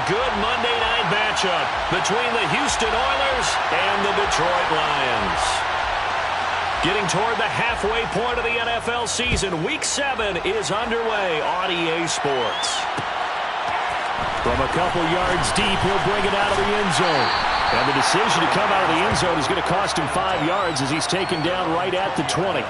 good Monday night matchup between the Houston Oilers and the Detroit Lions. Getting toward the halfway point of the NFL season, Week 7 is underway on EA Sports. From a couple yards deep, he'll bring it out of the end zone. And the decision to come out of the end zone is going to cost him 5 yards as he's taken down right at the 20.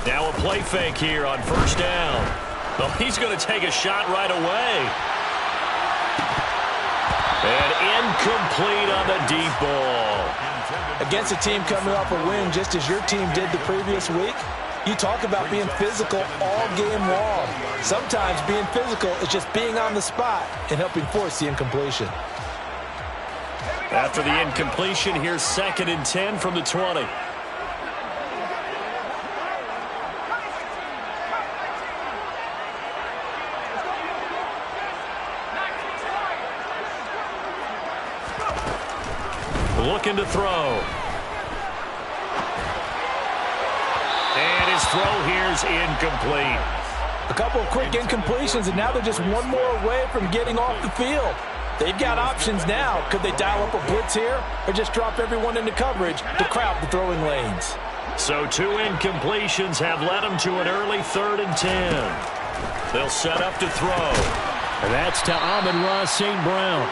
Now a play fake here on first down. Well, he's going to take a shot right away. And incomplete on the deep ball. Against a team coming off a win just as your team did the previous week, you talk about being physical all game long. Sometimes being physical is just being on the spot and helping force the incompletion. After the incompletion, here's 2nd and 10 from the 20. Looking to throw. And his throw here's incomplete. A couple of quick incompletions, and now they're just one more away from getting off the field. They've got options now. Could they dial up a blitz here or just drop everyone into coverage to crowd the throwing lanes? So 2 incompletions have led them to an early 3rd and 10. They'll set up to throw. And that's to Amon-Ra St. Brown.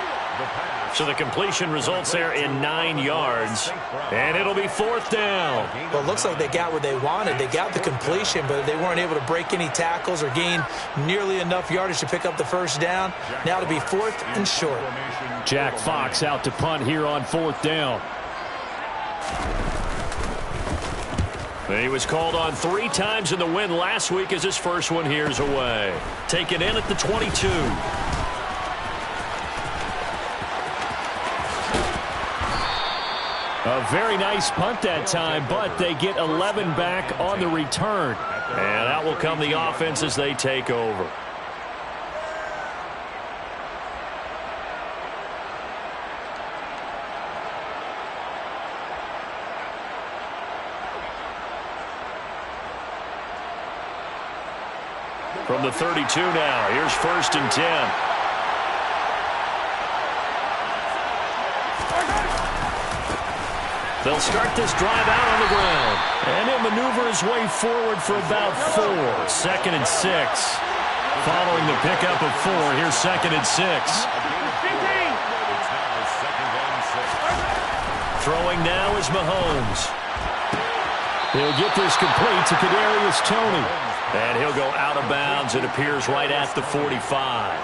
So the completion results there in 9 yards. And it'll be 4th down. Well, it looks like they got what they wanted. They got the completion, but they weren't able to break any tackles or gain nearly enough yardage to pick up the first down. Now to be 4th and short. Jack Fox out to punt here on 4th down. He was called on 3 times in the win last week as his first one here's away. Taken in at the 22. A very nice punt that time, but they get 11 back on the return. And out will come the offense as they take over. From the 32 now, here's 1st and 10. They'll start this drive out on the ground. And he'll maneuver his way forward for about 4. 2nd and 6. Following the pickup of 4, here's 2nd and 6. Throwing now is Mahomes. He'll get this complete to Kadarius Toney. And he'll go out of bounds. It appears right at the 45.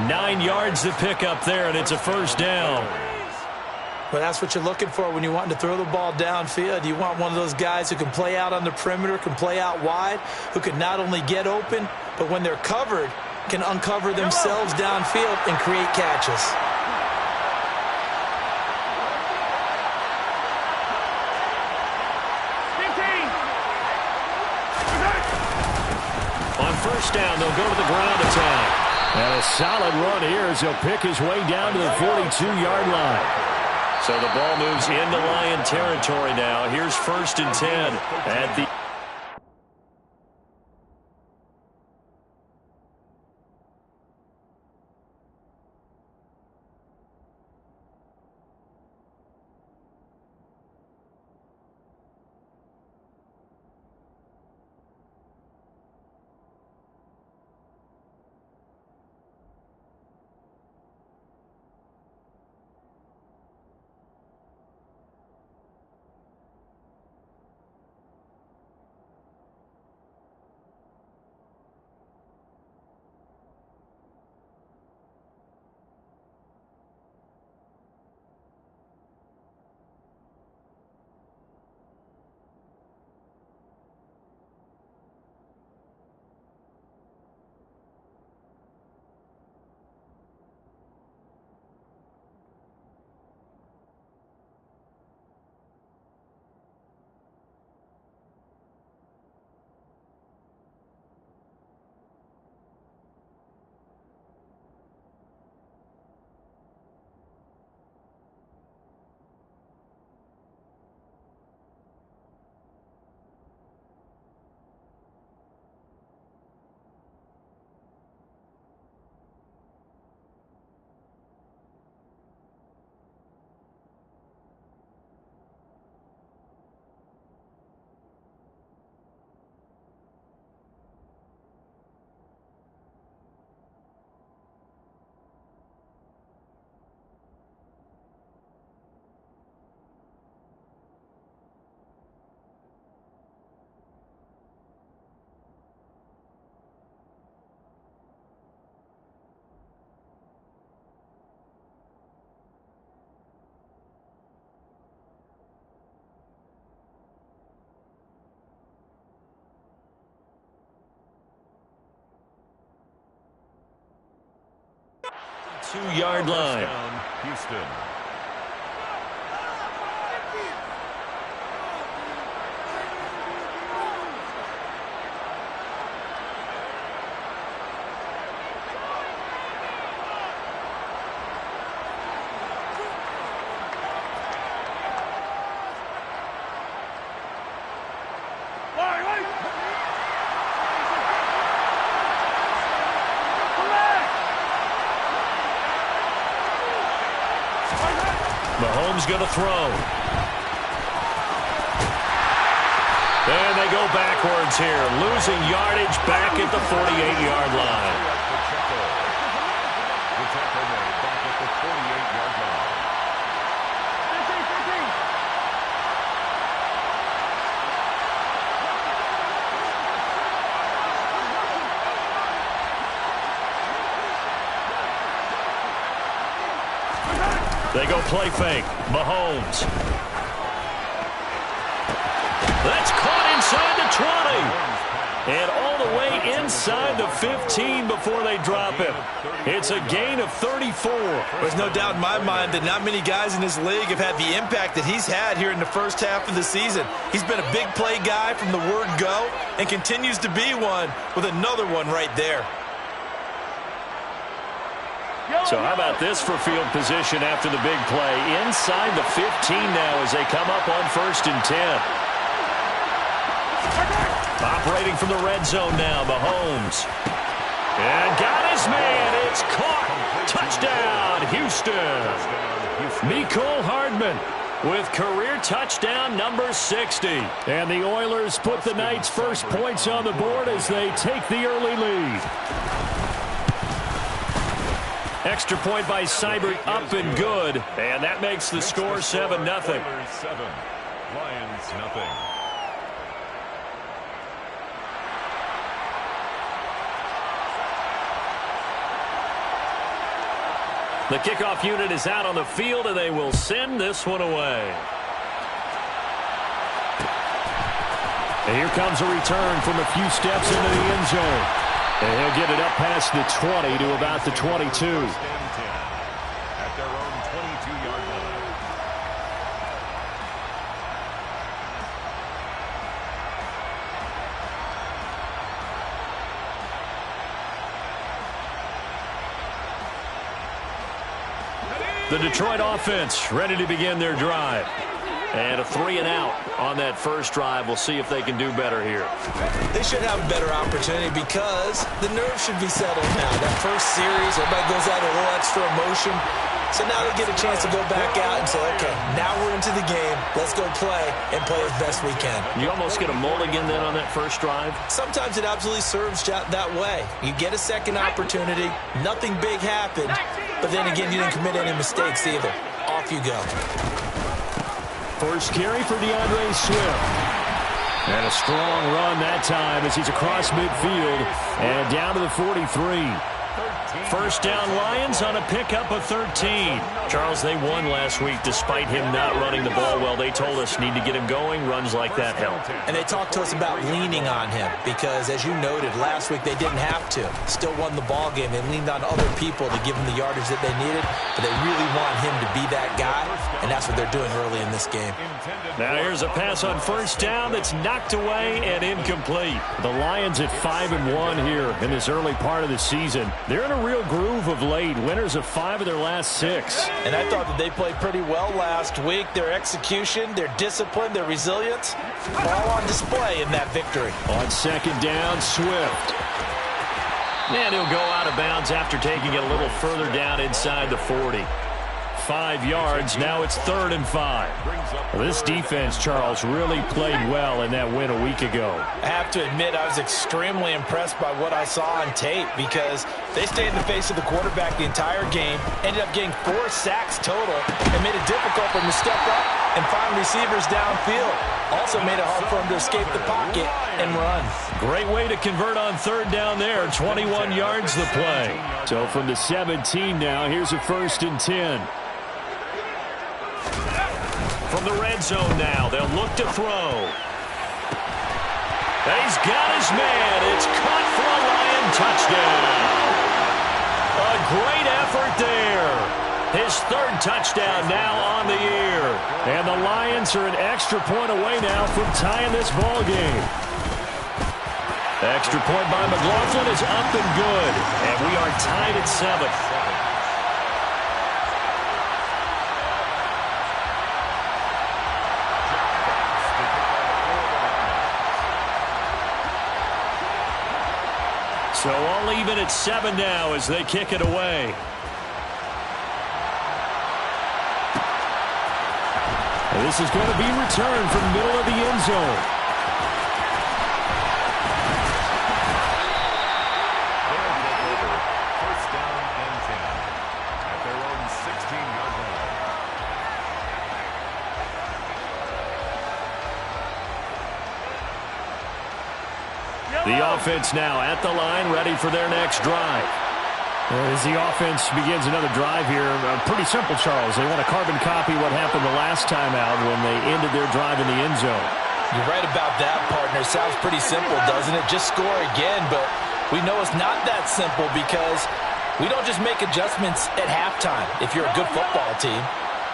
9 yards to pick up there, and it's a 1st down. Well, that's what you're looking for when you're wanting to throw the ball downfield. You want one of those guys who can play out on the perimeter, can play out wide, who can not only get open, but when they're covered, can uncover themselves downfield and create catches. On 1st down, they'll go to the ground attack. And a solid run here as he'll pick his way down to the 42-yard line. So the ball moves into Lion territory now. Here's 1st and 10 at the 22-yard line. Houston. Mahomes going to throw. And they go backwards here, losing yardage back at the 48-yard line. The tackle made back at the 48-yard line. They go play fake. Mahomes. That's caught inside the 20. And all the way inside the 15 before they drop it. It's a gain of 34. There's no doubt in my mind that not many guys in this league have had the impact that he's had here in the first half of the season. He's been a big play guy from the word go and continues to be one with another one right there. So how about this for field position after the big play? Inside the 15 now as they come up on 1st and 10. Operating from the red zone now, Mahomes. And got his man. It's caught. Touchdown, Houston. Mecole Hardman with career touchdown number 60. And the Oilers put the Knights' first points on the board as they take the early lead. Extra point by Seibert, up and good. And that makes the score 7-0. 7. Lions, nothing. The kickoff unit is out on the field, and they will send this one away. And here comes a return from a few steps into the end zone. And he'll get it up past the 20 to about the 22. At their own 22-yard line. The Detroit offense ready to begin their drive. And a 3-and-out on that first drive. We'll see if they can do better here. They should have a better opportunity because the nerves should be settled now. That first series, everybody goes out with a little extra emotion. So now they get a chance to go back out and say, okay, now we're into the game. Let's go play and play as best we can. You almost get a mulligan then on that first drive? Sometimes it absolutely serves that way. You get a second opportunity. Nothing big happened. But then again, you didn't commit any mistakes either. Off you go. First carry for DeAndre Swift. And a strong run that time as he's across midfield and down to the 43. First down Lions on a pickup of 13. Charles, they won last week despite him not running the ball well. They told us need to get him going. Runs like that help. And they talked to us about leaning on him because, as you noted, last week they didn't have to. Still won the ball game. They leaned on other people to give them the yardage that they needed, but they really want him to be that guy, and that's what they're doing early in this game. Now here's a pass on first down that's knocked away and incomplete. The Lions at 5-1 here in this early part of the season. They're in a real groove of late. Winners of 5 of their last 6. And I thought that they played pretty well last week. Their execution, their discipline, their resilience, all on display in that victory. On second down, Swift. And he'll go out of bounds after taking it a little further down inside the 40. 5 yards. Now it's 3rd and 5. This defense, Charles, really played well in that win a week ago. I have to admit, I was extremely impressed by what I saw on tape because they stayed in the face of the quarterback the entire game, ended up getting 4 sacks total, and made it difficult for him to step up and find receivers downfield. Also made it hard for him to escape the pocket and run. Great way to convert on 3rd down there. 21 yards the play. So from the 17 now, here's a 1st and 10. From the red zone now, they'll look to throw. He's got his man. It's caught for a Lion touchdown. A great effort there. His third touchdown now on the year. And the Lions are an extra point away now from tying this ball game. Extra point by McLaughlin is up and good. And we are tied at 7. So all even at 7 now as they kick it away. And this is going to be returned from the middle of the end zone. First down and 10 at their own 16-yard line. The offense now at the line, ready for their next drive. As the offense begins another drive here, pretty simple, Charles. They want to carbon copy what happened the last time out when they ended their drive in the end zone. You're right about that, partner. Sounds pretty simple, doesn't it? Just score again, but we know it's not that simple because we don't just make adjustments at halftime if you're a good football team.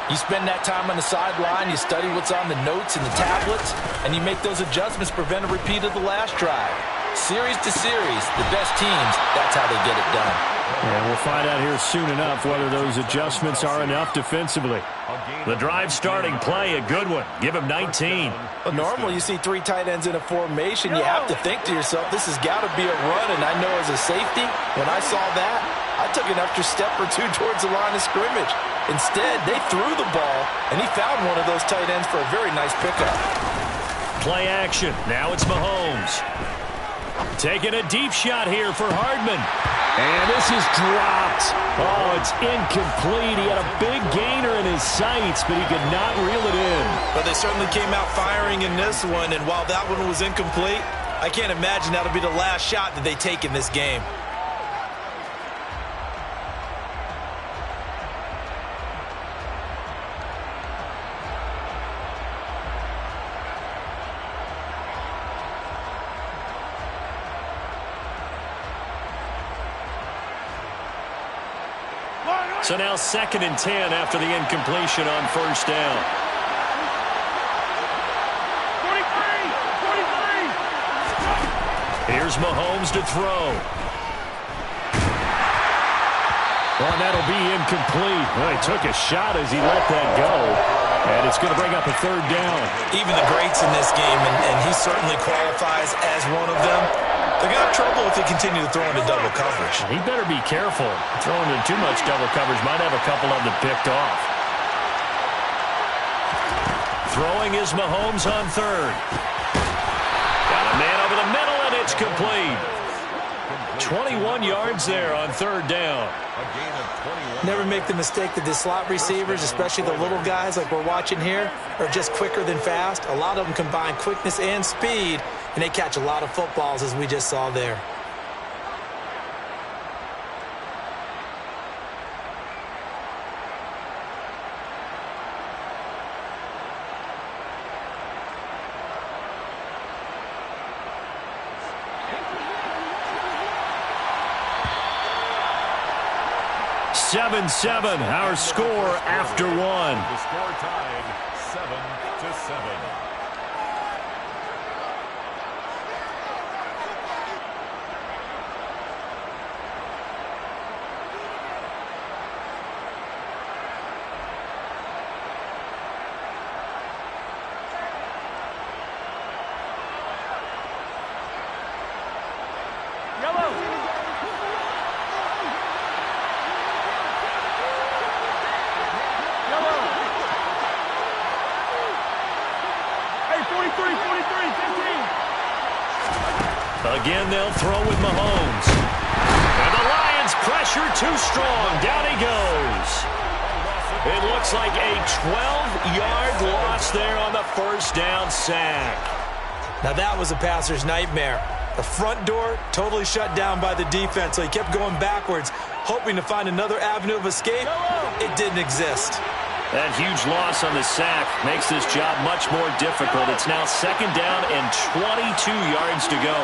You spend that time on the sideline, you study what's on the notes and the tablets, and you make those adjustments, prevent a repeat of the last drive. Series to series, the best teams, that's how they get it done. And we'll find out here soon enough whether those adjustments are enough defensively. The drive starting play, a good one. Give him 19. Well, normally you see 3 tight ends in a formation. You have to think to yourself, this has got to be a run. And I know as a safety, when I saw that, I took an extra step or two towards the line of scrimmage. Instead, they threw the ball, and he found one of those tight ends for a very nice pickup. Play action. Now it's Mahomes. Taking a deep shot here for Hardman. And this is dropped. Oh, it's incomplete. He had a big gainer in his sights, but he could not reel it in. But they certainly came out firing in this one, and while that one was incomplete, I can't imagine that'll be the last shot that they take in this game. So now 2nd and 10 after the incompletion on first down. 43. Here's Mahomes to throw. Well, that'll be incomplete. Well, he took a shot as he let that go. And it's going to bring up a 3rd down. Even the greats in this game, and he certainly qualifies as one of them, they're going to have trouble if they continue to throw into double coverage. He better be careful. Throwing into too much double coverage might have a couple of them picked off. Throwing is Mahomes on 3rd. Got a man over the middle, and it's complete. 21 yards there on 3rd down. Never make the mistake that the slot receivers, especially the little guys like we're watching here, are just quicker than fast. A lot of them combine quickness and speed, and they catch a lot of footballs, as we just saw there. Seven, our score after 1. The score tied 7-7. Again, they'll throw with Mahomes. And the Lions pressure too strong. Down he goes. It looks like a 12-yard loss there on the first down sack. Now that was a passer's nightmare. The front door totally shut down by the defense, so he kept going backwards, hoping to find another avenue of escape. It didn't exist. That huge loss on the sack makes this job much more difficult. It's now 2nd down and 22 yards to go.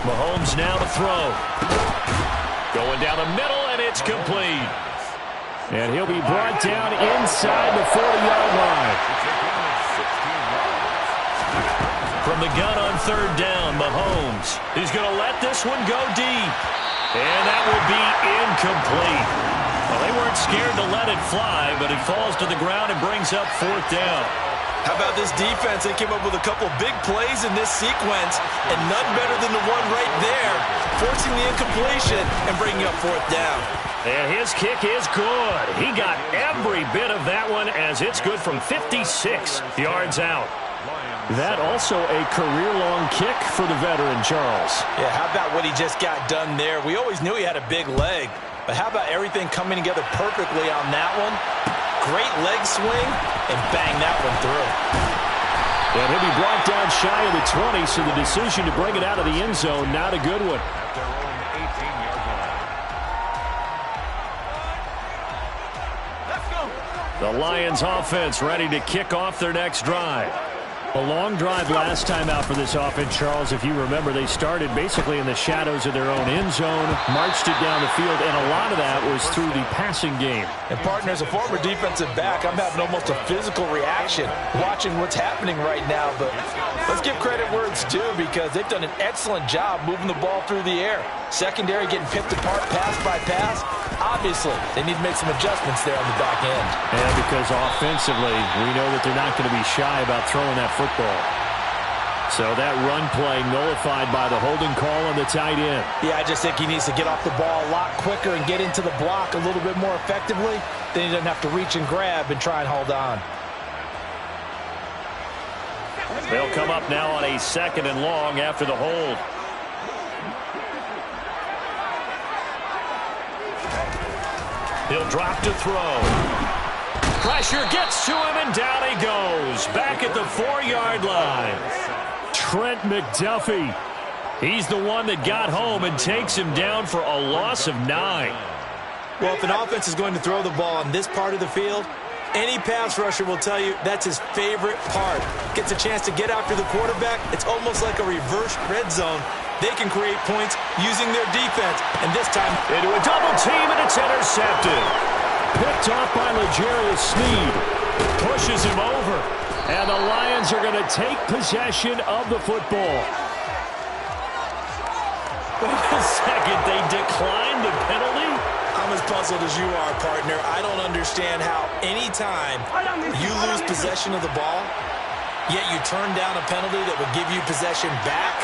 Mahomes now to throw. Going down the middle, and it's complete. And he'll be brought down inside the 40-yard line. From the gun on third down, Mahomes. He's going to let this one go deep. And that will be incomplete. Well, they weren't scared to let it fly, but it falls to the ground and brings up fourth down. How about this defense? They came up with a couple big plays in this sequence, and none better than the one right there, forcing the incompletion and bringing up fourth down. And his kick is good. He got every bit of that one as it's good from 56 yards out. That also a career-long kick for the veteran, Charles. Yeah, how about what he just got done there? We always knew he had a big leg, but how about everything coming together perfectly on that one? Great leg swing, and bang that one through. And he'll be brought down shy of the 20, so the decision to bring it out of the end zone, not a good one. At their own 18-yard line. The Lions offense ready to kick off their next drive. A long drive last time out for this offense, Charles. If you remember, they started basically in the shadows of their own end zone, marched it down the field, and a lot of that was through the passing game. And, partner, as a former defensive back, I'm having almost a physical reaction watching what's happening right now. But let's give credit where it's due, because they've done an excellent job moving the ball through the air. Secondary getting picked apart pass by pass. Obviously, they need to make some adjustments there on the back end. And because offensively, we know that they're not going to be shy about throwing that football. So that run play nullified by the holding call on the tight end. Yeah, I just think he needs to get off the ball a lot quicker and get into the block a little bit more effectively. Then he doesn't have to reach and grab and try and hold on. They'll come up now on a 2nd and long after the hold. He'll drop to throw. Pressure gets to him, and down he goes. Back at the 4-yard line. Trent McDuffie. He's the one that got home and takes him down for a loss of 9. Well, if an offense is going to throw the ball on this part of the field, any pass rusher will tell you that's his favorite part. Gets a chance to get after the quarterback. It's almost like a reverse red zone. They can create points using their defense. And this time, into a double team, and it's intercepted. Picked off by L'Jarius Sneed. Pushes him over. And the Lions are going to take possession of the football. Wait a second. They declined the penalty? I'm as puzzled as you are, partner. I don't understand how any time you lose possession of the ball, yet you turn down a penalty that would give you possession back.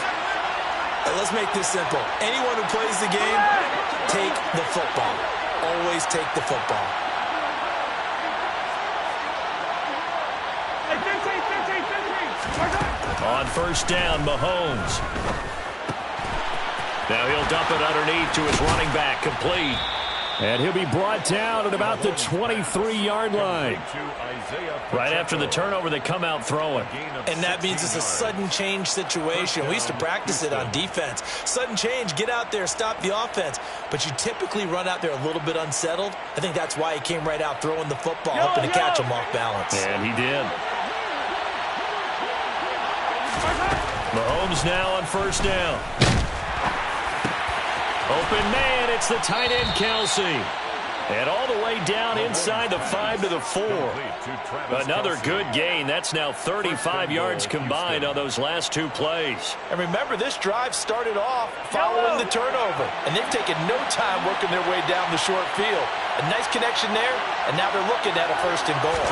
Let's make this simple. Anyone who plays the game, take the football. Always take the football. On first down, Mahomes. Now he'll dump it underneath to his running back, complete. And he'll be brought down at about the 23-yard line. Right after the turnover, they come out throwing. And that means it's a sudden change situation. We used to practice it on defense. Sudden change, get out there, stop the offense. But you typically run out there a little bit unsettled. I think that's why he came right out throwing the football, hoping to catch him off balance. And he did. Mahomes now on first down. Open man, it's the tight end, Kelsey. And all the way down inside the 5 to the 4. Another good gain. That's now 35 yards combined on those last 2 plays. And remember, this drive started off following the turnover. And they've taken no time working their way down the short field. A nice connection there, and now they're looking at a 1st and goal.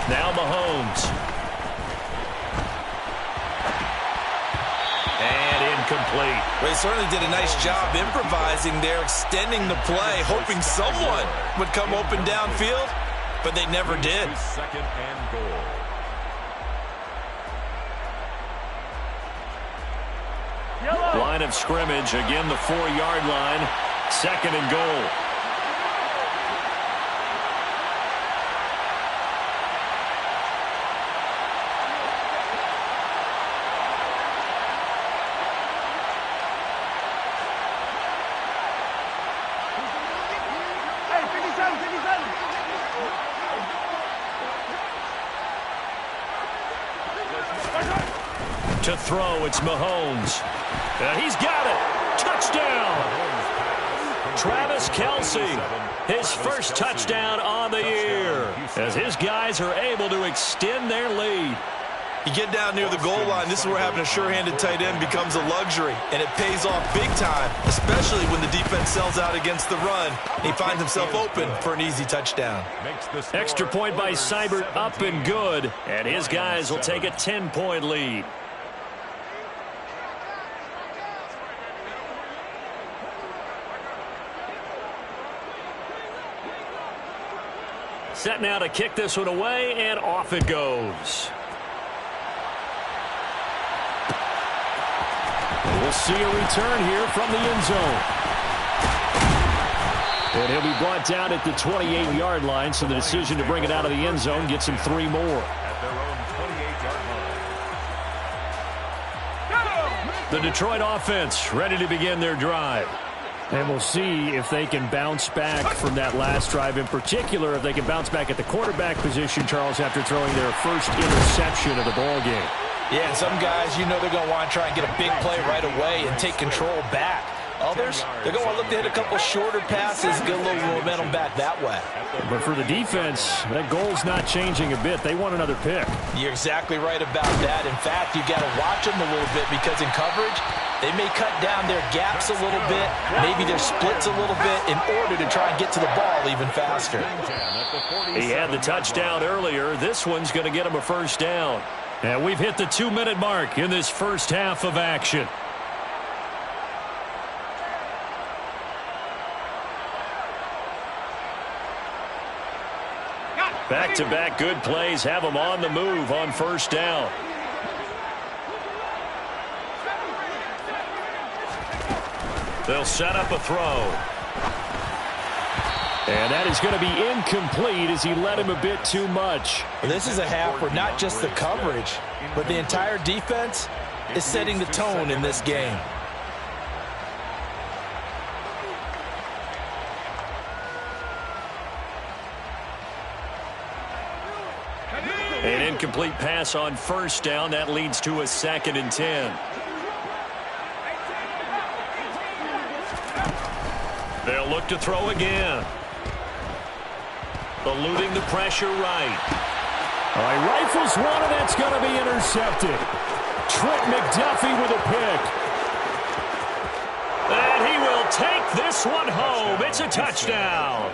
Now Mahomes. Complete. Well, he certainly did a nice job improvising there, extending the play, hoping someone would come open downfield, but they never did. 2nd and goal. Line of scrimmage, again the 4-yard line, 2nd and goal. To throw, it's Mahomes. He's got it. Touchdown. Travis Kelce, his first touchdown on the year, as his guys are able to extend their lead. You get down near the goal line, this is where having a sure-handed tight end becomes a luxury, and it pays off big time, especially when the defense sells out against the run. He finds himself open for an easy touchdown. Extra point by Seibert, up and good, and his guys will take a 10-point lead. Set now to kick this one away, and off it goes. We'll see a return here from the end zone. And he'll be brought down at the 28-yard line, so the decision to bring it out of the end zone gets him 3 more. At their own 28-yard line. The Detroit offense ready to begin their drive. And we'll see if they can bounce back from that last drive. In particular, if they can bounce back at the quarterback position, Charles, after throwing their first interception of the ball game. Yeah, some guys, you know they're going to want to try and get a big play right away and take control back. Others, they're going to look to hit a couple shorter passes, get a little momentum back that way. But for the defense, that goal's not changing a bit. They want another pick. You're exactly right about that. In fact, you've got to watch them a little bit because in coverage, they may cut down their gaps a little bit, maybe their splits a little bit in order to try and get to the ball even faster. He had the touchdown earlier. This one's going to get him a first down. And we've hit the 2-minute mark in this first half of action. Back-to-back good plays have them on the move on first down. They'll set up a throw. And that is going to be incomplete as he led him a bit too much. This is a half where not just the coverage, but the entire defense is setting the tone in this game. An incomplete pass on first down. That leads to a 2nd and 10. They'll look to throw again. Eluding the pressure right. All right, rifles one, and that's going to be intercepted. Trent McDuffie with a pick. And he will take this one home. It's a touchdown.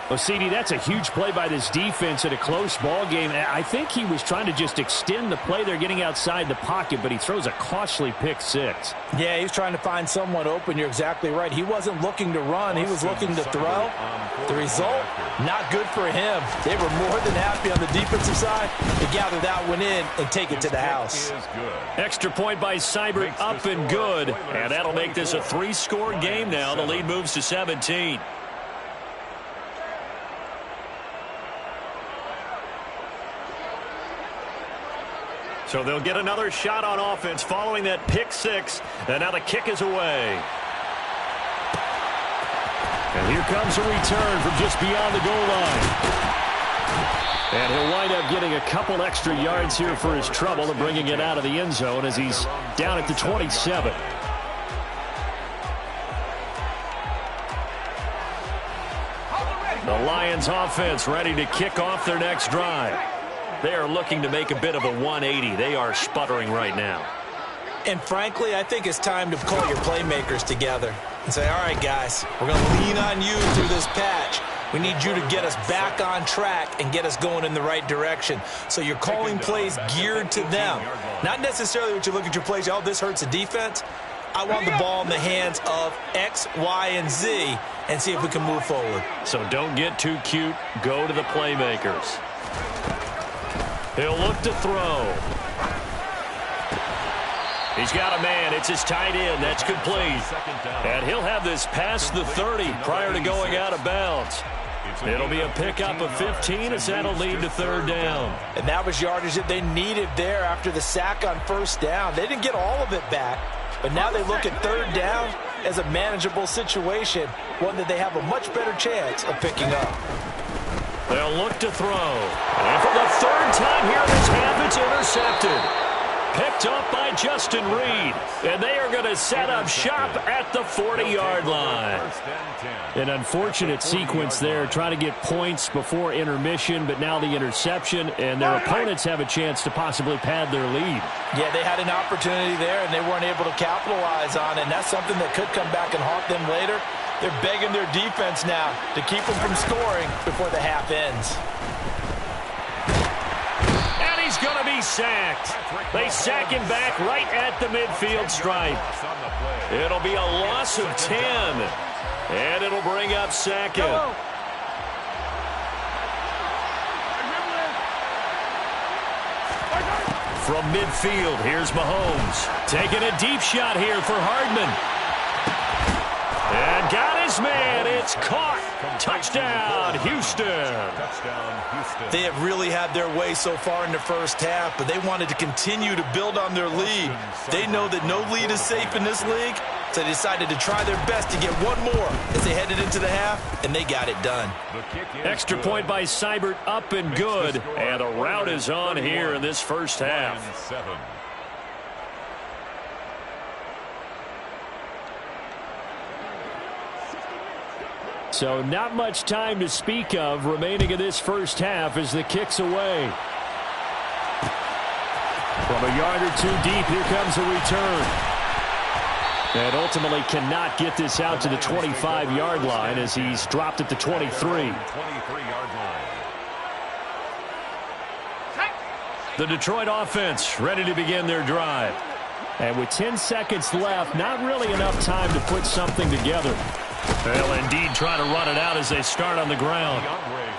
Well, CD, that's a huge play by this defense in a close ball game. I think he was trying to just extend the play. They're getting outside the pocket, but he throws a costly pick 6. Yeah, he's trying to find someone open. You're exactly right. He wasn't looking to run. He was looking to throw. The result, not good for him. They were more than happy on the defensive side to gather that one in and take it to the house. Extra point by Seibert, up and good. And that'll make this a 3-score game now. The lead moves to 17. So they'll get another shot on offense following that pick 6. And now the kick is away. And here comes a return from just beyond the goal line. And he'll wind up getting a couple extra yards here for his trouble and bringing it out of the end zone as he's down at the 27. The Lions offense ready to kick off their next drive. They are looking to make a bit of a 180. They are sputtering right now. And frankly, I think it's time to call your playmakers together and say, all right, guys, we're going to lean on you through this patch. We need you to get us back on track and get us going in the right direction. So you're calling plays geared to them. Not necessarily what you look at your plays, oh, this hurts the defense. I want the ball in the hands of X, Y, and Z and see if we can move forward. So don't get too cute. Go to the playmakers. He'll look to throw. He's got a man. It's his tight end. That's complete. And he'll have this past the 30 prior to going out of bounds. It'll be a pickup of 15 as that'll lead to 3rd down. And that was yardage that they needed there after the sack on 1st down. They didn't get all of it back, but now they look at 3rd down as a manageable situation, one that they have a much better chance of picking up. They'll look to throw. And for the 3rd time here in this half, it's intercepted. Picked up by Justin Reed. And they are going to set up shop at the 40-yard line. An unfortunate sequence there, trying to get points before intermission, but now the interception, and their opponents have a chance to possibly pad their lead. Yeah, they had an opportunity there, and they weren't able to capitalize on it, and that's something that could come back and haunt them later. They're begging their defense now to keep them from scoring before the half ends. And he's going to be sacked. They sack him back right at the midfield stripe. It'll be a loss of 10, and it'll bring up second. From midfield, here's Mahomes. Taking a deep shot here for Hardman. And got his man. It's caught. Touchdown, Houston. They have really had their way so far in the first half, but they wanted to continue to build on their lead. They know that no lead is safe in this league, so they decided to try their best to get one more as they headed into the half, and they got it done. Extra point by Seibert, up and good. And a rout is on here in this first half. So not much time to speak of remaining in this first half as the kick's away. From a yard or two deep, here comes a return. And ultimately cannot get this out to the 25-yard line as he's dropped at the 23. The Detroit offense ready to begin their drive. And with 10 seconds left, not really enough time to put something together. They'll indeed try to run it out as they start on the ground.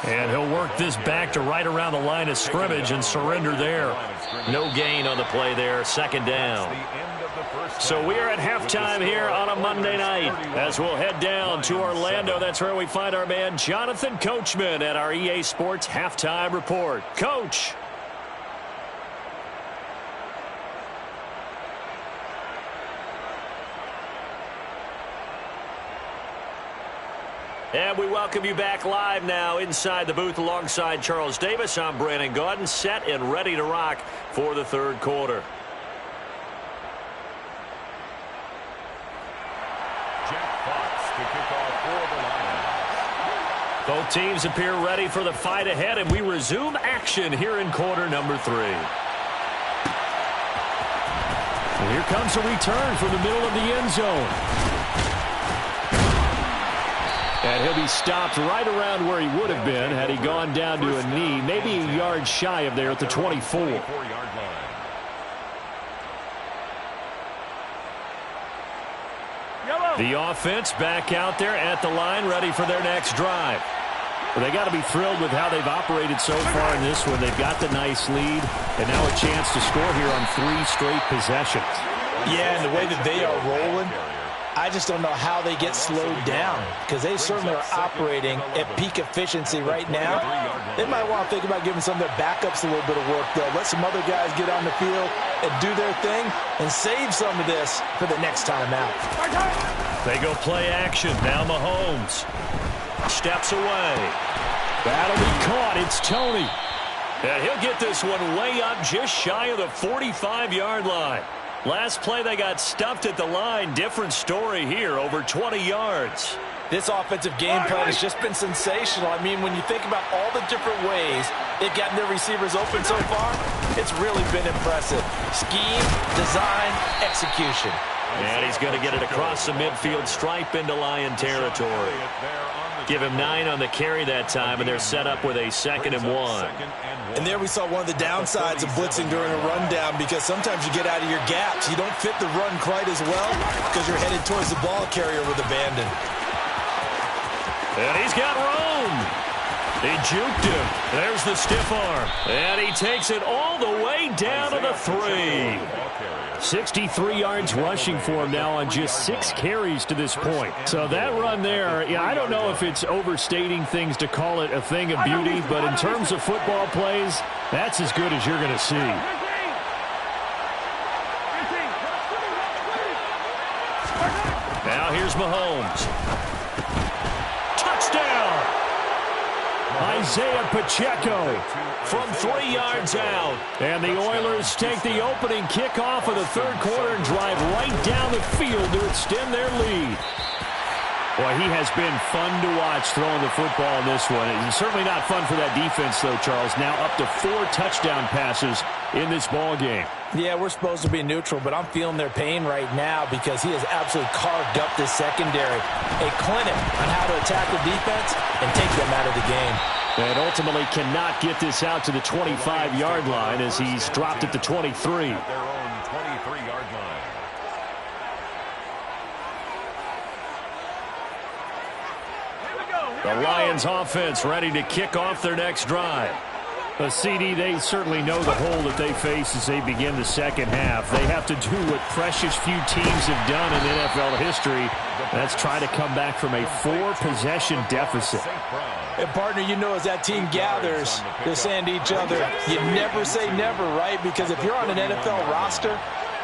And he'll work this back to right around the line of scrimmage and surrender there. No gain on the play there, second down. So we are at halftime here on a Monday night as we'll head down to Orlando. That's where we find our man Jonathan Coachman at our EA Sports Halftime Report. Coach. And we welcome you back live now inside the booth alongside Charles Davis. I'm Brandon Gaudin, set and ready to rock for the third quarter. Both teams appear ready for the fight ahead, and we resume action here in quarter number 3. And here comes a return from the middle of the end zone. And he'll be stopped right around where he would have been had he gone down to a knee, maybe a yard shy of there at the 24. The offense back out there at the line, ready for their next drive. Well, they got to be thrilled with how they've operated so far in this one. They've got the nice lead, and now a chance to score here on 3 straight possessions. Yeah, and the way that they are rolling, I just don't know how they get slowed down because they certainly are operating at peak efficiency right now. They might want to think about giving some of their backups a little bit of work, though. Let some other guys get on the field and do their thing and save some of this for the next time out. They go play action. Now Mahomes steps away. That'll be caught. It's Tony. And he'll get this one way up just shy of the 45-yard line. Last play, they got stuffed at the line. Different story here, over 20 yards. This offensive game plan has just been sensational. I mean, when you think about all the different ways they've gotten their receivers open so far, it's really been impressive. Scheme, design, execution. And he's going to get it across the midfield stripe into Lion territory. Give him 9 on the carry that time, and they're set up with a 2nd and 1. And there we saw one of the downsides of blitzing during a rundown because sometimes you get out of your gaps. You don't fit the run quite as well because you're headed towards the ball carrier with abandon. And he's got room. He juked him. There's the stiff arm. And he takes it all the way down to the 3. 63 yards rushing for him now on just 6 carries to this point. So that run there, yeah, I don't know if it's overstating things to call it a thing of beauty, but in terms of football plays, that's as good as you're going to see. Now here's Mahomes. Touchdown! Isaiah Pacheco. From 3 yards out. And the Oilers take the opening kickoff of the third quarter and drive right down the field to extend their lead. Boy, he has been fun to watch throwing the football in this one. It's certainly not fun for that defense, though, Charles. Now up to 4 touchdown passes in this ball game. Yeah, we're supposed to be neutral, but I'm feeling their pain right now because he has absolutely carved up this secondary. A clinic on how to attack the defense and take them out of the game. And ultimately cannot get this out to the 25-yard line as he's dropped at the 23. Their own 23-yard line. The Lions offense ready to kick off their next drive. A CD, they certainly know the hole that they face as they begin the second half. They have to do what precious few teams have done in NFL history. That's try to come back from a 4-possession deficit. And, partner, you know as that team gathers, they're saying to each other, you never say never, right? Because if you're on an NFL roster,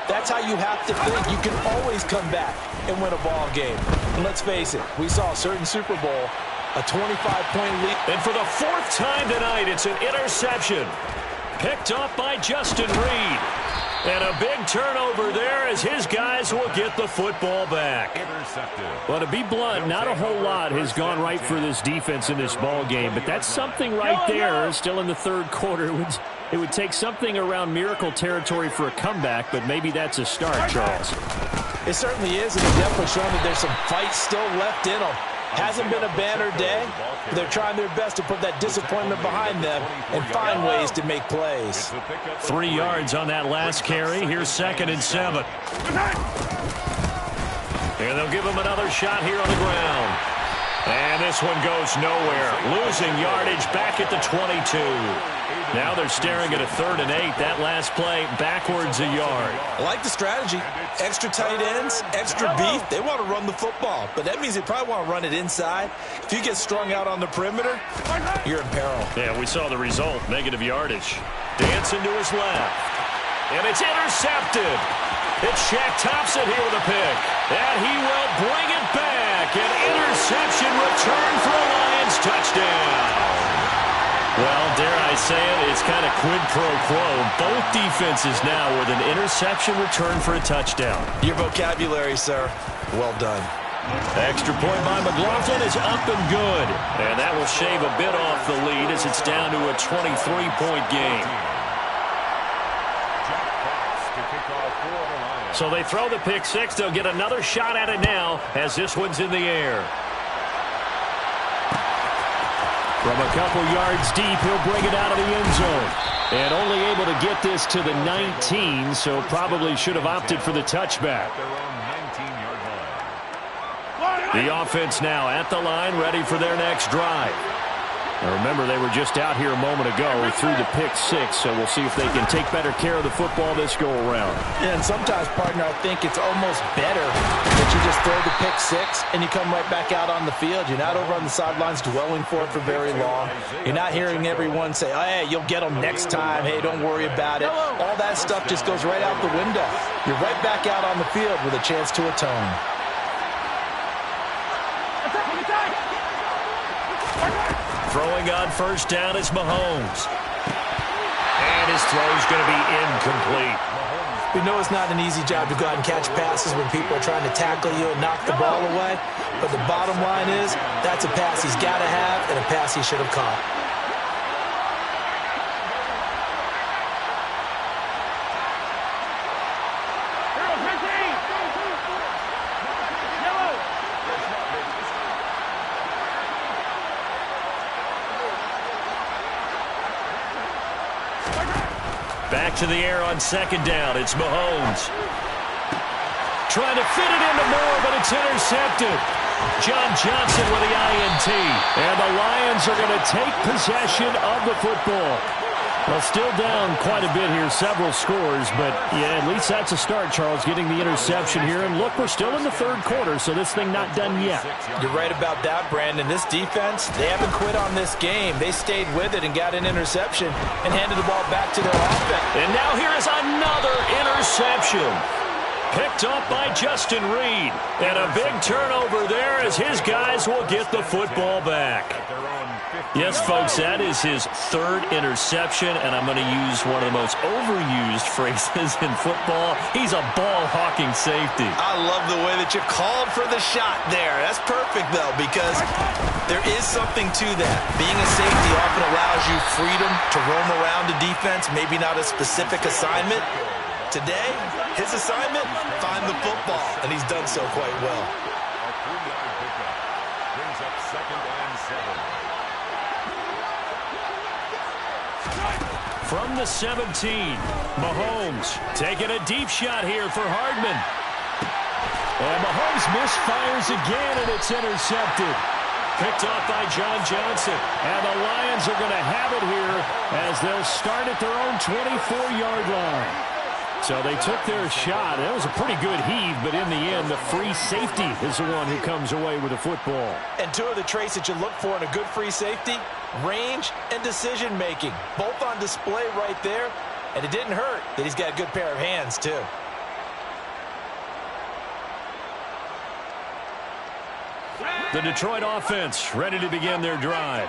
that's how you have to think. You can always come back and win a ball game. And let's face it, we saw a certain Super Bowl, a 25-point lead. And for the 4th time tonight, it's an interception. Picked up by Justin Reed. And a big turnover there as his guys will get the football back. Intercepted. Well, to be blunt, not a whole lot has gone right for this defense in this ball game, but that's something right there. Still in the third quarter. It would take something around miracle territory for a comeback, but maybe that's a start, Charles. It certainly is, and they're definitely showing that there's some fight still left in them. Hasn't been a banner day, but they're trying their best to put that disappointment behind them and find ways to make plays. 3 yards on that last carry. Here's 2nd and 7. And they'll give him another shot here on the ground. And this one goes nowhere. Losing yardage back at the 22. Now they're staring at a 3rd and 8. That last play backwards a yard. I like the strategy. Extra tight ends, extra beef. They want to run the football, but that means they probably want to run it inside. If you get strung out on the perimeter, you're in peril. Yeah, we saw the result. Negative yardage. Dancing to his left. And it's intercepted. It's Shaq Thompson here with a pick. And he will bring it back. An interception return for a Lions touchdown. Well, dare I say it, it's kind of quid pro quo. Both defenses now with an interception return for a touchdown. Your vocabulary, sir. Well done. Extra point by McLaughlin is up and good. And that will shave a bit off the lead as it's down to a 23-point game. So they throw the pick six. They'll get another shot at it now as this one's in the air. From a couple yards deep, he'll bring it out of the end zone. And only able to get this to the 19, so probably should have opted for the touchback. The offense now at the line, ready for their next drive. Now remember, they were just out here a moment ago through the pick six, so we'll see if they can take better care of the football this go-around. Yeah, and sometimes, partner, I think it's almost better that you just throw the pick six and you come right back out on the field. You're not over on the sidelines dwelling for it for very long. You're not hearing everyone say, oh, hey, you'll get them next time. Hey, don't worry about it. All that stuff just goes right out the window. You're right back out on the field with a chance to atone. Throwing on first down is Mahomes. And his throw's going to be incomplete. We know it's not an easy job to go out and catch passes when people are trying to tackle you and knock the ball away. But the bottom line is, that's a pass he's got to have and a pass he should have caught. Back to the air on second down. It's Mahomes. Trying to fit it into Moore, but it's intercepted. John Johnson with the INT. And the Lions are going to take possession of the football. Well, still down quite a bit here, several scores, but yeah, at least that's a start, Charles, getting the interception here. And look, we're still in the third quarter, so this thing not done yet. You're right about that, Brandon. This defense, they haven't quit on this game. They stayed with it and got an interception and handed the ball back to their offense. And now here is another interception. Picked up by Justin Reed. And a big turnover there as his guys will get the football back. Yes, folks, that is his third interception, and I'm going to use one of the most overused phrases in football. He's a ball-hawking safety. I love the way that you called for the shot there. That's perfect, though, because there is something to that. Being a safety often allows you freedom to roam around the defense, maybe not a specific assignment. Today, his assignment, find the football, and he's done so quite well. A 3-yard pickup brings up 2nd and 7. From the 17, Mahomes taking a deep shot here for Hardman. And Mahomes misfires again, and it's intercepted. Picked off by John Johnson. And the Lions are going to have it here as they'll start at their own 24-yard line. So they took their shot. That was a pretty good heave, but in the end, the free safety is the one who comes away with the football. And two of the traits that you look for in a good free safety, range and decision-making. Both on display right there. And it didn't hurt that he's got a good pair of hands, too. The Detroit offense ready to begin their drive.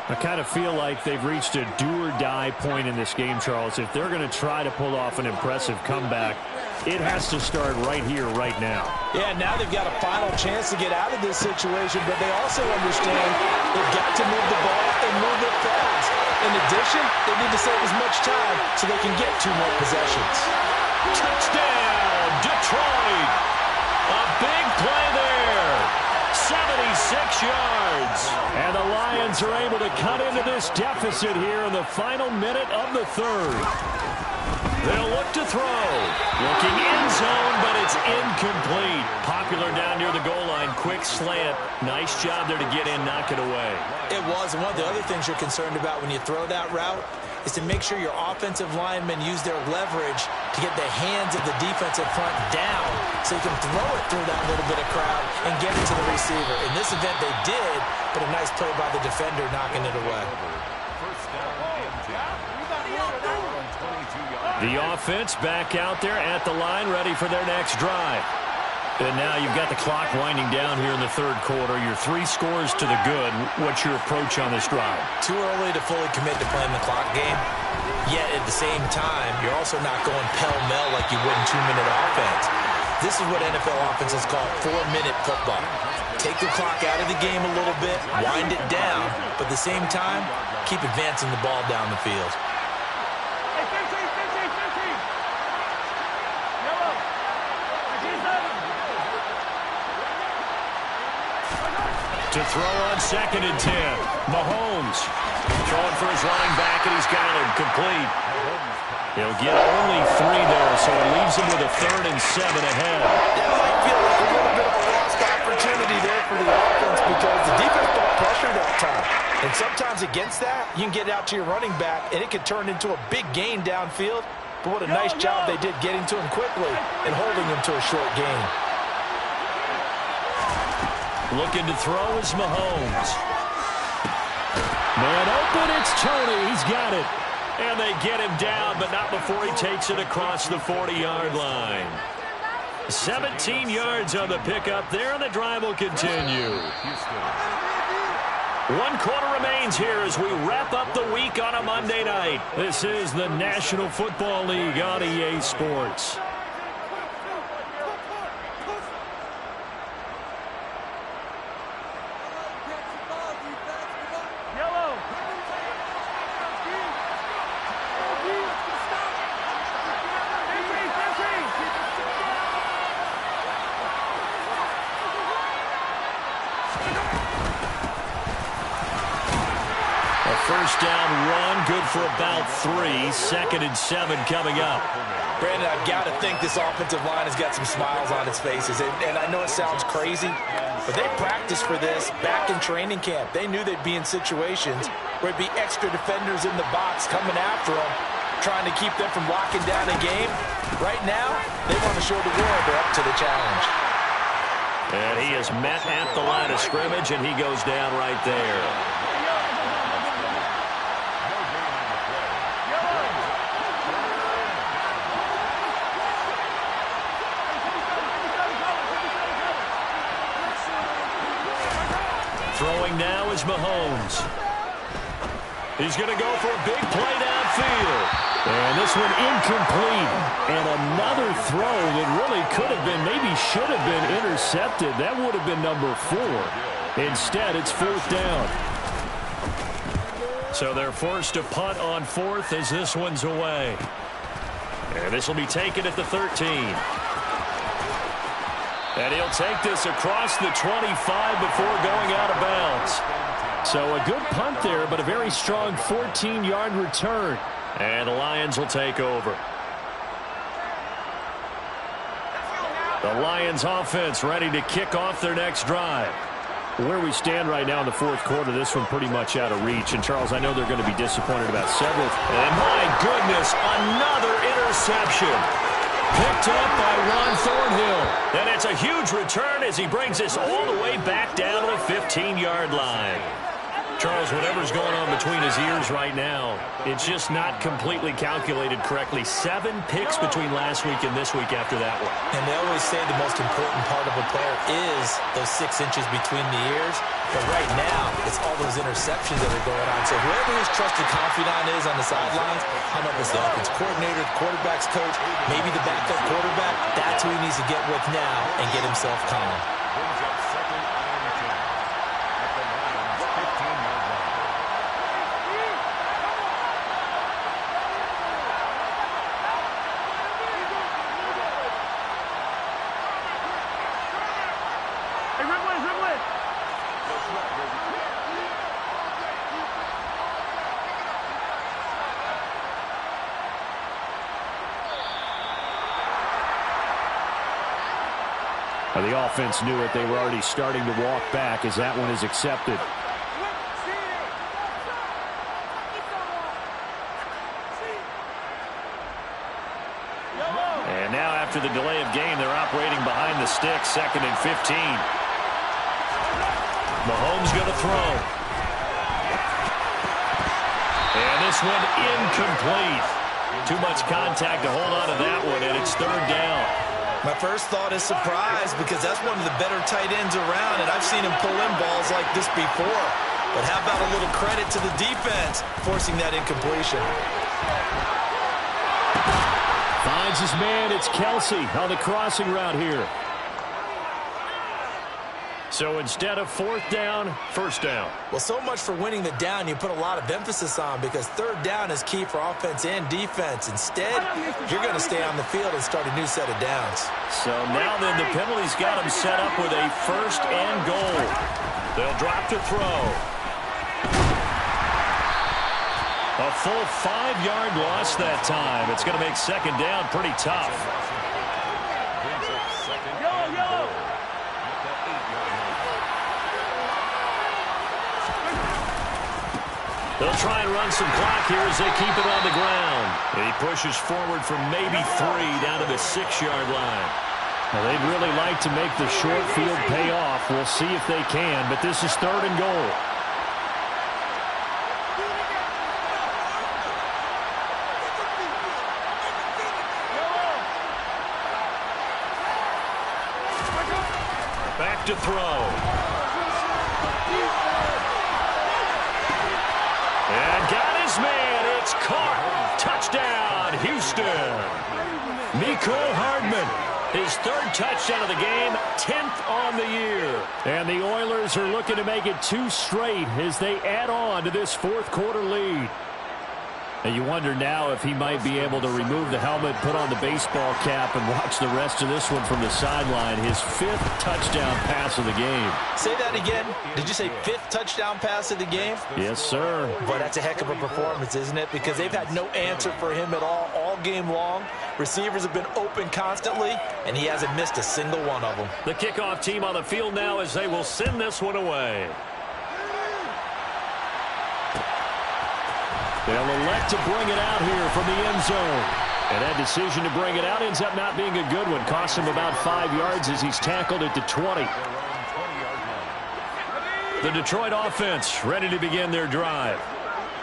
I kind of feel like they've reached a do-or-die point in this game, Charles. If they're going to try to pull off an impressive comeback, it has to start right here, right now. Yeah, now they've got a final chance to get out of this situation, but they also understand they've got to move the ball and move it fast. In addition, they need to save as much time so they can get 2 more possessions. Touchdown, Detroit! A big play there. 76 yards. And the Lions are able to cut into this deficit here in the final minute of the 3rd. They'll look to throw. Looking end zone, but it's incomplete. Popular down near the goal line. Quick slant. Nice job there to get in, knock it away. It was, and one of the other things you're concerned about when you throw that route is to make sure your offensive linemen use their leverage to get the hands of the defensive front down so you can throw it through that little bit of crowd and get it to the receiver. In this event, they did, but a nice play by the defender knocking it away. The offense back out there at the line, ready for their next drive. And now you've got the clock winding down here in the 3rd quarter. Your 3 scores to the good. What's your approach on this drive? Too early to fully commit to playing the clock game. Yet at the same time, you're also not going pell-mell like you would in 2-minute offense. This is what NFL offenses call 4-minute football. Take the clock out of the game a little bit, wind it down, but at the same time, keep advancing the ball down the field. To throw on 2nd and 10. Mahomes throwing for his running back, and he's got him complete. He'll get only 3 there, so it leaves him with a 3rd and 7 ahead. Yeah, I feel like a little bit of a lost opportunity there for the offense because the defense brought pressure that time. And sometimes against that, you can get out to your running back, and it can turn into a big gain downfield. But what a nice job they did getting to him quickly and holding him to a short gain. Looking to throw is Mahomes. Man open, it's Tony. He's got it. And they get him down, but not before he takes it across the 40-yard line. 17 yards on the pickup there, and the drive will continue. 1 quarter remains here as we wrap up the week on a Monday night. This is the National Football League on EA Sports. First down run, good for about 3. 2nd and 7 coming up. Brandon, I've got to think this offensive line has got some smiles on its faces. And I know it sounds crazy, but they practiced for this back in training camp. They knew they'd be in situations where it'd be extra defenders in the box coming after them, trying to keep them from locking down a game. Right now, they want to show the world they're up to the challenge. And he is met at the line of scrimmage, and he goes down right there. Throwing now is Mahomes. He's going to go for a big play downfield. And this one incomplete. And another throw that really could have been, maybe should have been intercepted. That would have been number 4. Instead, it's 4th down. So they're forced to punt on 4th as this one's away. And this will be taken at the 13. And he'll take this across the 25 before going out of bounds. So a good punt there, but a very strong 14-yard return. And the Lions will take over. The Lions offense ready to kick off their next drive. Where we stand right now in the 4th quarter, this one pretty much out of reach. And, Charles, I know they're going to be disappointed about several. And, my goodness, another interception. Picked up by Ron Thornhill. And it's a huge return as he brings this all the way back down to the 15-yard line. Charles, whatever's going on between his ears right now, it's just not completely calculated correctly. 7 picks between last week and this week after that one. And they always say the most important part of a player is those 6 inches between the ears. But right now, it's all those interceptions that are going on. So whoever his trusted confidant is on the sidelines, I don't know if it's the offense coordinator, the quarterback's coach, maybe the backup quarterback, that's who he needs to get with now and get himself calm. Brings up 2nd and 10 at the Lions' 15-yard line. The offense knew it. They were already starting to walk back as that one is accepted. And now after the delay of game, they're operating behind the sticks, 2nd and 15. Mahomes going to throw. And this one incomplete. Too much contact to hold on to that one, and it's 3rd down. My first thought is surprise because that's one of the better tight ends around, and I've seen him pull in balls like this before. But how about a little credit to the defense forcing that incompletion? Finds his man. It's Kelsey on the crossing route here. So instead of 4th down, 1st down. Well, so much for winning the down you put a lot of emphasis on because 3rd down is key for offense and defense. Instead, you're going to stay on the field and start a new set of downs. So now then the penalty's got them set up with a 1st and goal. They'll drop to throw. A full 5-yard loss that time. It's going to make 2nd down pretty tough. Brings up 2nd and goal. They'll try and run some clock here as they keep it on the ground. And he pushes forward from maybe 3 down to the 6-yard line. Well, they'd really like to make the short field pay off. We'll see if they can, but this is 3rd and goal. Back to throw. And got his man. It's caught. Touchdown, Houston. Mecole Hardman, his 3rd touchdown of the game, 10th on the year. And the Oilers are looking to make it 2 straight as they add on to this 4th quarter lead. And you wonder now if he might be able to remove the helmet, put on the baseball cap, and watch the rest of this one from the sideline. His 5th touchdown pass of the game. Say that again. Did you say 5th touchdown pass of the game? Yes, sir. But that's a heck of a performance, isn't it? Because they've had no answer for him at all game long. Receivers have been open constantly, and he hasn't missed a single one of them. The kickoff team on the field now as they will send this one away. They'll elect to bring it out here from the end zone. And that decision to bring it out ends up not being a good one. Costs him about 5 yards as he's tackled at the 20. The Detroit offense ready to begin their drive.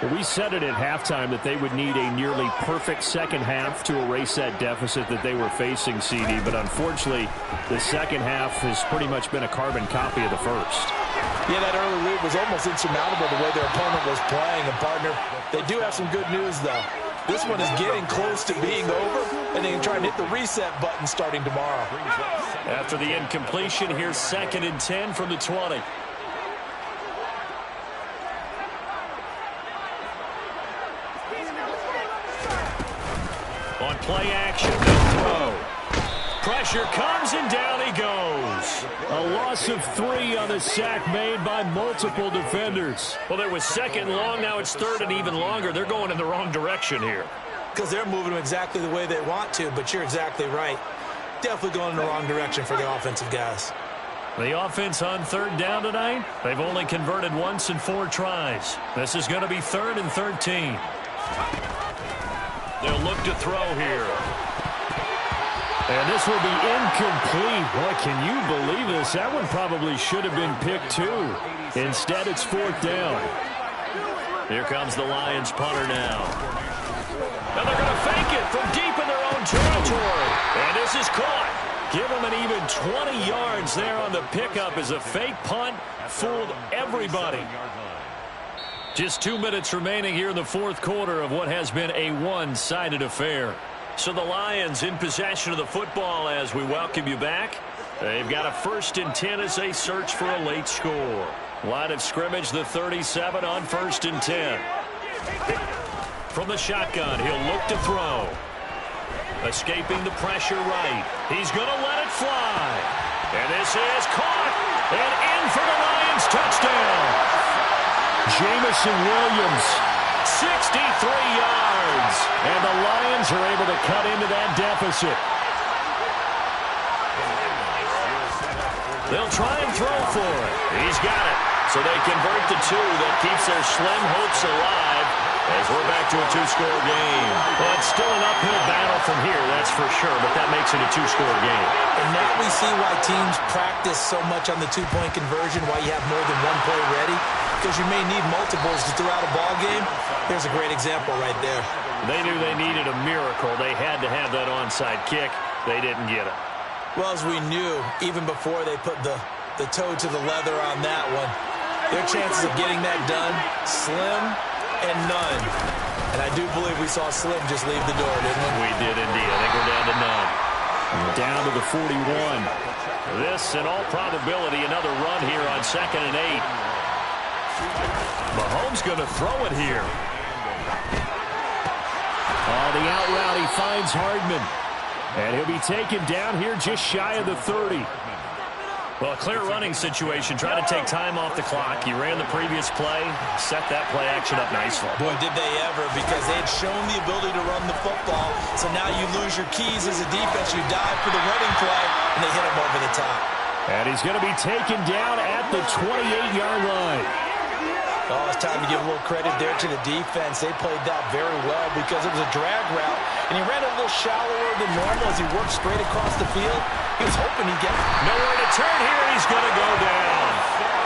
Well, we said it at halftime that they would need a nearly perfect second half to erase that deficit that they were facing, CD. But unfortunately, the second half has pretty much been a carbon copy of the first. Yeah, that early lead was almost insurmountable the way their opponent was playing. And, partner, they do have some good news, though. This one is getting close to being over, and they can try and hit the reset button starting tomorrow. After the incompletion, here's 2nd and 10 from the 20. On play action, they'll throw. Pressure comes, and down he goes. A loss of 3 on the sack made by multiple defenders. Well, there was 2nd long. Now it's 3rd and even longer. They're going in the wrong direction here. Because they're moving them exactly the way they want to, but you're exactly right. Definitely going in the wrong direction for the offensive guys. The offense on 3rd down tonight, they've only converted once in 4 tries. This is going to be 3rd and 13. They'll look to throw here. And this will be incomplete. Boy, can you believe this? That one probably should have been picked too. Instead, it's 4th down. Here comes the Lions punter now. And they're going to fake it from deep in their own territory. And this is caught. Give them an even 20 yards there on the pickup as a fake punt fooled everybody. Just 2 minutes remaining here in the 4th quarter of what has been a one-sided affair. So the Lions in possession of the football as we welcome you back. They've got a 1st and 10 as they search for a late score. Line of scrimmage, the 37 on 1st and 10. From the shotgun, he'll look to throw. Escaping the pressure right. He's going to let it fly. And this is caught. And in for the Lions touchdown. Jamison Williams. 63 yards. And the Lions are able to cut into that deficit. They'll try and throw for it. He's got it. So they convert the 2. That keeps their slim hopes alive as we're back to a 2-score game. Well, it's still an uphill battle from here, that's for sure, but that makes it a 2-score game. And now we see why teams practice so much on the 2-point conversion, why you have more than one play ready, because you may need multiples to throw out a ball game. There's a great example right there. They knew they needed a miracle. They had to have that onside kick. They didn't get it. Well, as we knew, even before they put the toe to the leather on that one, their chances of getting that done, slim and none. And I do believe we saw Slim just leave the door, didn't we? We did indeed. I think we're down to none. Down to the 41. This, in all probability, another run here on 2nd and 8. Mahomes going to throw it here. Oh, the out route, he finds Hardman. And he'll be taken down here just shy of the 30. Well, a clear running situation, trying to take time off the clock. He ran the previous play, set that play action up nicely. Boy, did they ever, because they had shown the ability to run the football. So now you lose your keys as a defense. You dive for the running play, and they hit him over the top. And he's going to be taken down at the 28-yard line. Oh, it's time to give a little credit there to the defense. They played that very well because it was a drag route, and he ran a little shallower than normal as he worked straight across the field. He was hoping he'd get nowhere to turn here, and he's going to go down.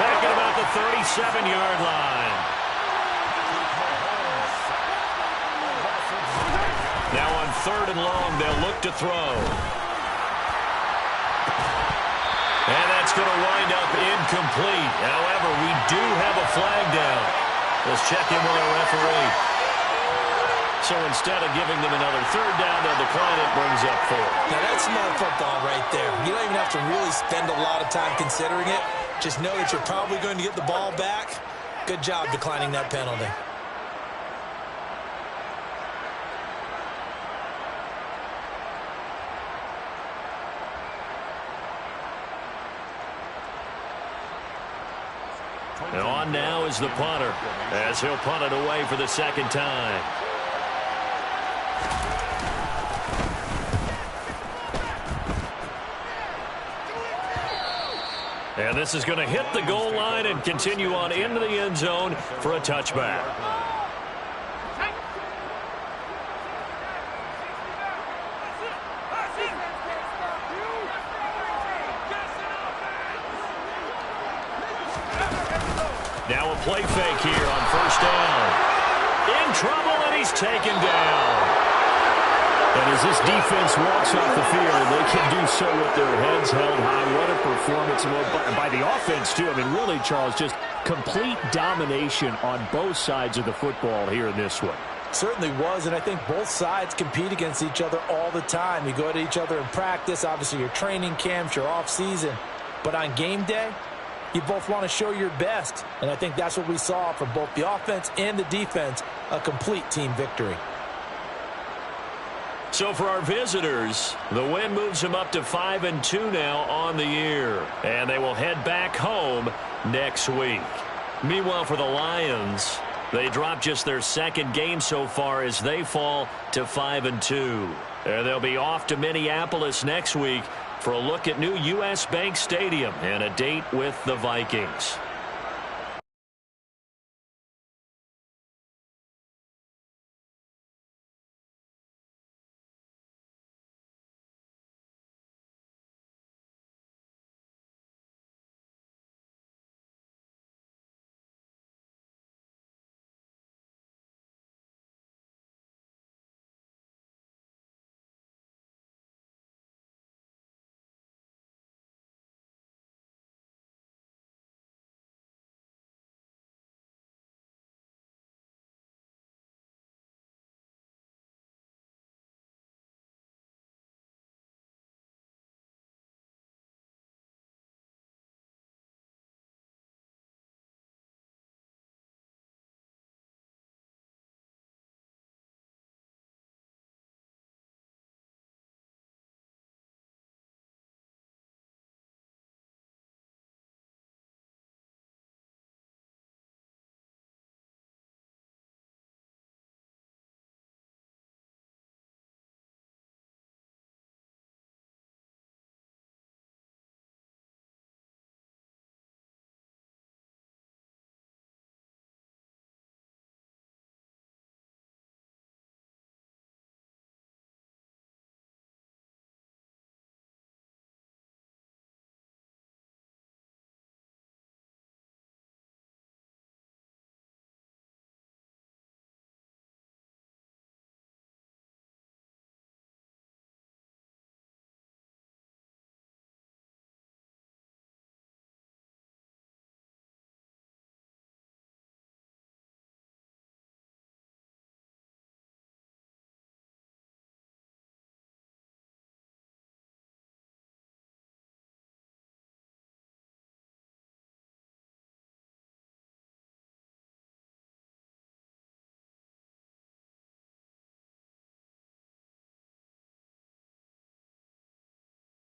Back at about the 37-yard line. Now on 3rd and long, they'll look to throw. And that's going to wind up incomplete. However, we do have a flag down. Let's check in with our referee. So instead of giving them another 3rd down, they'll decline it, brings up 4th. Now that's smart football right there. You don't even have to really spend a lot of time considering it. Just know that you're probably going to get the ball back. Good job declining that penalty. And on now is the punter, as he'll punt it away for the 2nd time. And this is going to hit the goal line and continue on into the end zone for a touchback. Now a play fake here on 1st down. some trouble, and he's taken down. And as this defense walks off the field, they can do so with their heads held high. What a performance by the offense, too. I mean, really, Charles, just complete domination on both sides of the football here in this one. Certainly was, and I think both sides compete against each other all the time. You go to each other in practice, obviously your training camps, your off-season. But on game day, you both want to show your best. And I think that's what we saw from both the offense and the defense, a complete team victory. So for our visitors, the win moves them up to 5-2 now on the year. And they will head back home next week. Meanwhile, for the Lions, they dropped just their second game so far as they fall to 5-2. And they'll be off to Minneapolis next week for a look at new U.S. Bank Stadium and a date with the Vikings.